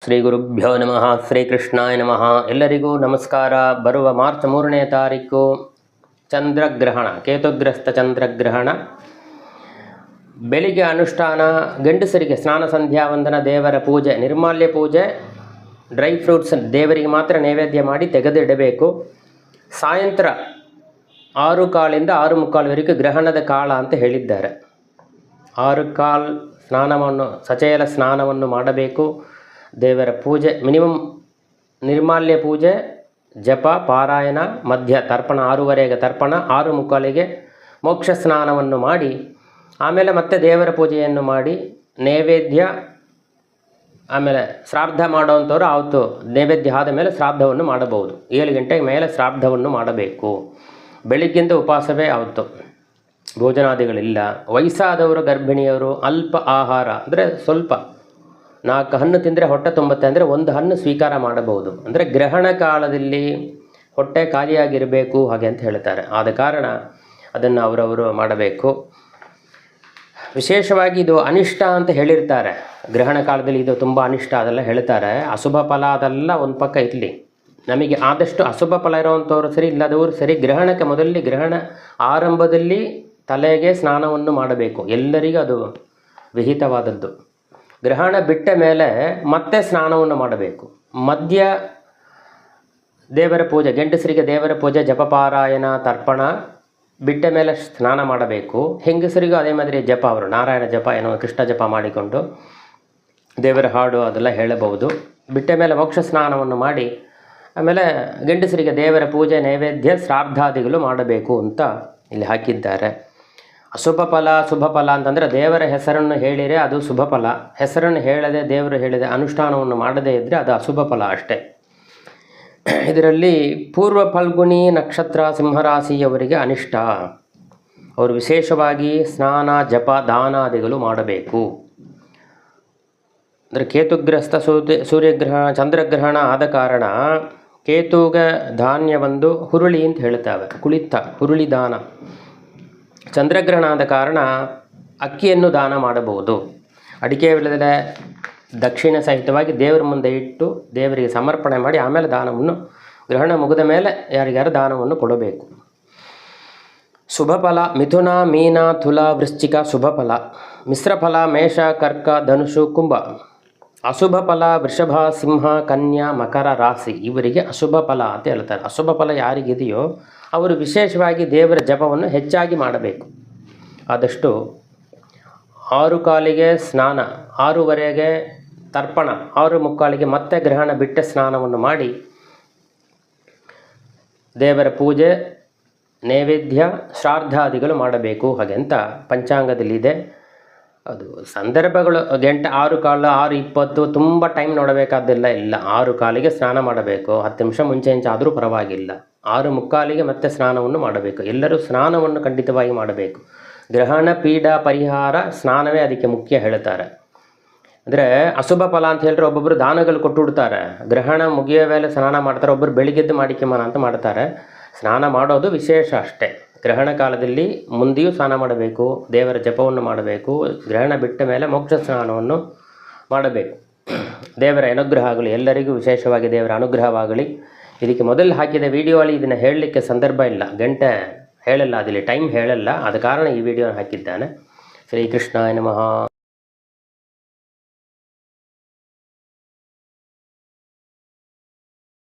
ಶ್ರೀ ಗುರುಭ್ಯೋ ನಮಃ. ಶ್ರೀಕೃಷ್ಣಾಯ ನಮಃ. ಎಲ್ಲರಿಗೂ ನಮಸ್ಕಾರ. ಬರುವ ಮಾರ್ಚ್ 3ನೇ ತಾರೀಕು ಚಂದ್ರಗ್ರಹಣ, ಕೇತುಗ್ರಸ್ತ ಚಂದ್ರಗ್ರಹಣ. ಬೆಳಿಗ್ಗೆ ಅನುಷ್ಠಾನ, ಗಂಡಸರಿಗೆ ಸ್ನಾನ ಸಂಧ್ಯಾ ವಂದನ, ದೇವರ ಪೂಜೆ, ನಿರ್ಮಾಲ್ಯ ಪೂಜೆ, ಡ್ರೈ ಫ್ರೂಟ್ಸ್ ದೇವರಿಗೆ ಮಾತ್ರ ನೈವೇದ್ಯ ಮಾಡಿ ತೆಗೆದಿಡಬೇಕು. ಸಾಯಂತ್ರ 6:15 6:45 ಗ್ರಹಣದ ಕಾಲ ಅಂತ ಹೇಳಿದ್ದಾರೆ. 6:15 ಸ್ನಾನವನ್ನು, ಸಚೇಲ ಸ್ನಾನವನ್ನು ಮಾಡಬೇಕು. ದೇವರ ಪೂಜೆ ಮಿನಿಮಮ್, ನಿರ್ಮಾಲ್ಯ ಪೂಜೆ, ಜಪ, ಪಾರಾಯಣ, ಮಧ್ಯ ತರ್ಪಣ, 6:15 ತರ್ಪಣ, 6:45 ಮೋಕ್ಷ ಸ್ನಾನವನ್ನು ಮಾಡಿ ಆಮೇಲೆ ಮತ್ತೆ ದೇವರ ಪೂಜೆಯನ್ನು ಮಾಡಿ ನೈವೇದ್ಯ, ಆಮೇಲೆ ಶ್ರಾದ್ದ ಮಾಡೋವಂಥವ್ರು ಆವತ್ತು ನೈವೇದ್ಯ ಆದ ಮೇಲೆ ಶ್ರಾದ್ದವನ್ನು ಮಾಡಬಹುದು. 7 ಗಂಟೆಗೆ ಮೇಲೆ ಶ್ರಾದ್ದವನ್ನು ಮಾಡಬೇಕು. ಬೆಳಿಗ್ಗಿಂದ ಉಪವಾಸವೇ ಆವತ್ತು, ಭೋಜನಾದಿಗಳಿಲ್ಲ. ವಯಸ್ಸಾದವರು, ಗರ್ಭಿಣಿಯವರು ಅಲ್ಪ ಆಹಾರ ಅಂದರೆ ಸ್ವಲ್ಪ 4 ಹಣ್ಣು ತಿಂದರೆ ಹೊಟ್ಟೆ ತುಂಬುತ್ತೆ ಅಂದರೆ 1 ಹಣ್ಣು ಸ್ವೀಕಾರ ಮಾಡಬಹುದು. ಅಂದರೆ ಗ್ರಹಣ ಕಾಲದಲ್ಲಿ ಹೊಟ್ಟೆ ಖಾಲಿಯಾಗಿರಬೇಕು ಹಾಗೆ ಅಂತ ಹೇಳ್ತಾರೆ. ಆದ ಕಾರಣ ಅದನ್ನು ಅವರವರು ಮಾಡಬೇಕು. ವಿಶೇಷವಾಗಿ ಇದು ಅನಿಷ್ಟ ಅಂತ ಹೇಳಿರ್ತಾರೆ. ಗ್ರಹಣ ಕಾಲದಲ್ಲಿ ಇದು ತುಂಬ ಅನಿಷ್ಟ ಅದೆಲ್ಲ ಹೇಳ್ತಾರೆ. ಅಶುಭ ಫಲ ಅದೆಲ್ಲ ಒಂದು ಪಕ್ಕ ಇರಲಿ, ನಮಗೆ ಆದಷ್ಟು ಅಶುಭ ಫಲ ಇರೋವಂಥವ್ರು ಸರಿ, ಇಲ್ಲದವರು ಸರಿ, ಗ್ರಹಣಕ್ಕೆ ಮೊದಲಲ್ಲಿ, ಗ್ರಹಣ ಆರಂಭದಲ್ಲಿ ತಲೆಗೆ ಸ್ನಾನವನ್ನು ಮಾಡಬೇಕು. ಎಲ್ಲರಿಗೂ ಅದು ವಿಹಿತವಾದದ್ದು. ಗ್ರಹಣ ಬಿಟ್ಟ ಮೇಲೆ ಮತ್ತೆ ಸ್ನಾನವನ್ನು ಮಾಡಬೇಕು. ಮಧ್ಯ ದೇವರ ಪೂಜೆ, ಗಂಡಸರಿಗೆ ದೇವರ ಪೂಜೆ, ಜಪಪಾರಾಯಣ, ತರ್ಪಣ ಬಿಟ್ಟ ಮೇಲೆ ಸ್ನಾನ ಮಾಡಬೇಕು. ಹೆಂಗಸರಿಗೂ ಅದೇ ಮಾದರಿ ಜಪ, ಅವರು ನಾರಾಯಣ ಜಪ, ಏನೋ ಕೃಷ್ಣ ಜಪ ಮಾಡಿಕೊಂಡು ದೇವರ ಹಾಡು ಅದೆಲ್ಲ ಹೇಳಬಹುದು. ಬಿಟ್ಟ ಮೇಲೆ ಮೋಕ್ಷ ಸ್ನಾನವನ್ನು ಮಾಡಿ ಆಮೇಲೆ ಗಂಡಸರಿಗೆ ದೇವರ ಪೂಜೆ, ನೈವೇದ್ಯ, ಶ್ರಾದ್ದಾದಿಗಳು ಮಾಡಬೇಕು ಅಂತ ಇಲ್ಲಿ ಹಾಕಿದ್ದಾರೆ. ಅಶುಭ ಫಲ, ಶುಭ ಫಲ ಅಂತಂದರೆ ದೇವರ ಹೆಸರನ್ನು ಹೇಳಿದರೆ ಅದು ಶುಭ ಫಲ. ಹೆಸರನ್ನು ಹೇಳದೆ, ದೇವರು ಹೇಳಿದೆ ಅನುಷ್ಠಾನವನ್ನು ಮಾಡದೇ ಇದ್ದರೆ ಅದು ಅಶುಭ ಫಲ ಅಷ್ಟೇ. ಇದರಲ್ಲಿ ಪೂರ್ವ ಫಲ್ಗುಣಿ ನಕ್ಷತ್ರ ಸಿಂಹರಾಶಿಯವರಿಗೆ ಅನಿಷ್ಟ. ಅವರು ವಿಶೇಷವಾಗಿ ಸ್ನಾನ, ಜಪ, ದಾನಾದಿಗಳು ಮಾಡಬೇಕು. ಅಂದರೆ ಕೇತುಗ್ರಸ್ತ ಸೂರ್ಯಗ್ರಹಣ, ಚಂದ್ರಗ್ರಹಣ ಆದ ಕಾರಣ ಕೇತುಗ ಧಾನ್ಯವೊಂದು ಹುರುಳಿ ಅಂತ ಹೇಳ್ತೇವೆ, ಕುಳಿತ ಹುರುಳಿ ದಾನ. ಚಂದ್ರಗ್ರಹಣ ಆದ ಕಾರಣ ಅಕ್ಕಿಯನ್ನು ದಾನ ಮಾಡಬಹುದು. ಅಡಿಕೆ ಬೆಳೆದರೆ ದಕ್ಷಿಣ ಸಹಿತವಾಗಿ ದೇವರ ಮುಂದೆ ಇಟ್ಟು ದೇವರಿಗೆ ಸಮರ್ಪಣೆ ಮಾಡಿ ಆಮೇಲೆ ದಾನವನ್ನು, ಗ್ರಹಣ ಮುಗಿದ ಮೇಲೆ ಯಾರಿಗಾರು ದಾನವನ್ನು ಕೊಡಬೇಕು. ಶುಭ ಫಲ ಮಿಥುನ, ಮೀನ, ತುಲ, ವೃಶ್ಚಿಕ ಶುಭ ಫಲ. ಮಿಶ್ರ ಫಲ ಮೇಷ, ಕರ್ಕ, ಧನುಷು, ಕುಂಭ. ಅಶುಭ ಫಲ ವೃಷಭ, ಸಿಂಹ, ಕನ್ಯಾ, ಮಕರ ರಾಶಿ ಇವರಿಗೆ ಅಶುಭ ಫಲ ಅಂತ ಹೇಳ್ತಾರೆ. ಅಶುಭ ಫಲ ಯಾರಿಗಿದೆಯೋ ಅವರು ವಿಶೇಷವಾಗಿ ದೇವರ ಜಪವನ್ನು ಹೆಚ್ಚಾಗಿ ಮಾಡಬೇಕು. ಆದಷ್ಟು 6:15 ಸ್ನಾನ, 6:15 ತರ್ಪಣ, 6:45 ಮತ್ತೆ ಗ್ರಹಣ ಬಿಟ್ಟ ಸ್ನಾನವನ್ನು ಮಾಡಿ ದೇವರ ಪೂಜೆ, ನೈವೇದ್ಯ, ಶ್ರಾದ್ದಾದಿಗಳು ಮಾಡಬೇಕು ಹಾಗೆ ಅಂತ ಪಂಚಾಂಗದಲ್ಲಿದೆ. ಅದು ಸಂದರ್ಭಗಳು ಗಂಟೆ 6:15 6:20 ತುಂಬ ಟೈಮ್ ನೋಡಬೇಕಾದಿಲ್ಲ. ಇಲ್ಲ, 6:15 ಸ್ನಾನ ಮಾಡಬೇಕು. 10 ನಿಮಿಷ ಮುಂಚೆ ಆದರೂ ಪರವಾಗಿಲ್ಲ. 6:45 ಮತ್ತೆ ಸ್ನಾನವನ್ನು ಮಾಡಬೇಕು. ಎಲ್ಲರೂ ಸ್ನಾನವನ್ನು ಖಂಡಿತವಾಗಿ ಮಾಡಬೇಕು. ಗ್ರಹಣ ಪೀಡ ಪರಿಹಾರ ಸ್ನಾನವೇ ಅದಕ್ಕೆ ಮುಖ್ಯ ಹೇಳ್ತಾರೆ. ಅಂದರೆ ಅಶುಭ ಫಲ ಅಂತ ಹೇಳಿದ್ರೆ ಒಬ್ಬೊಬ್ಬರು ದಾನಗಳು ಕೊಟ್ಟು ಬಿಡ್ತಾರೆ. ಗ್ರಹಣ ಮುಗಿಯೋ ಮೇಲೆ ಸ್ನಾನ ಮಾಡ್ತಾರೆ, ಒಬ್ಬರು ಬೆಳಿಗ್ಗೆದ್ದು ಮಾಡಿಕೆಮಾನ ಅಂತ ಮಾಡ್ತಾರೆ. ಸ್ನಾನ ಮಾಡೋದು ವಿಶೇಷ ಅಷ್ಟೇ. ಗ್ರಹಣ ಕಾಲದಲ್ಲಿ ಮುಂದೆಯೂ ಸ್ನಾನ ಮಾಡಬೇಕು, ದೇವರ ಜಪವನ್ನು ಮಾಡಬೇಕು. ಗ್ರಹಣ ಬಿಟ್ಟ ಮೇಲೆ ಮೋಕ್ಷ ಸ್ನಾನವನ್ನು ಮಾಡಬೇಕು. ದೇವರ ಅನುಗ್ರಹ ಆಗಲಿ, ಎಲ್ಲರಿಗೂ ವಿಶೇಷವಾಗಿ ದೇವರ ಅನುಗ್ರಹವಾಗಲಿ. ಇದಕ್ಕೆ ಮೊದಲು ಹಾಕಿದ ವಿಡಿಯೋಲ್ಲಿ ಇದನ್ನು ಹೇಳಲಿಕ್ಕೆ ಸಂದರ್ಭ ಇಲ್ಲ, ಗಂಟೆ ಹೇಳಲ್ಲ, ಅದಿಲ್ಲಿ ಟೈಮ್ ಹೇಳಲ್ಲ. ಆದ ಕಾರಣ ಈ ವಿಡಿಯೋನ ಹಾಕಿದ್ದಾನೆ. ಶ್ರೀಕೃಷ್ಣಾಯ ನಮಃ.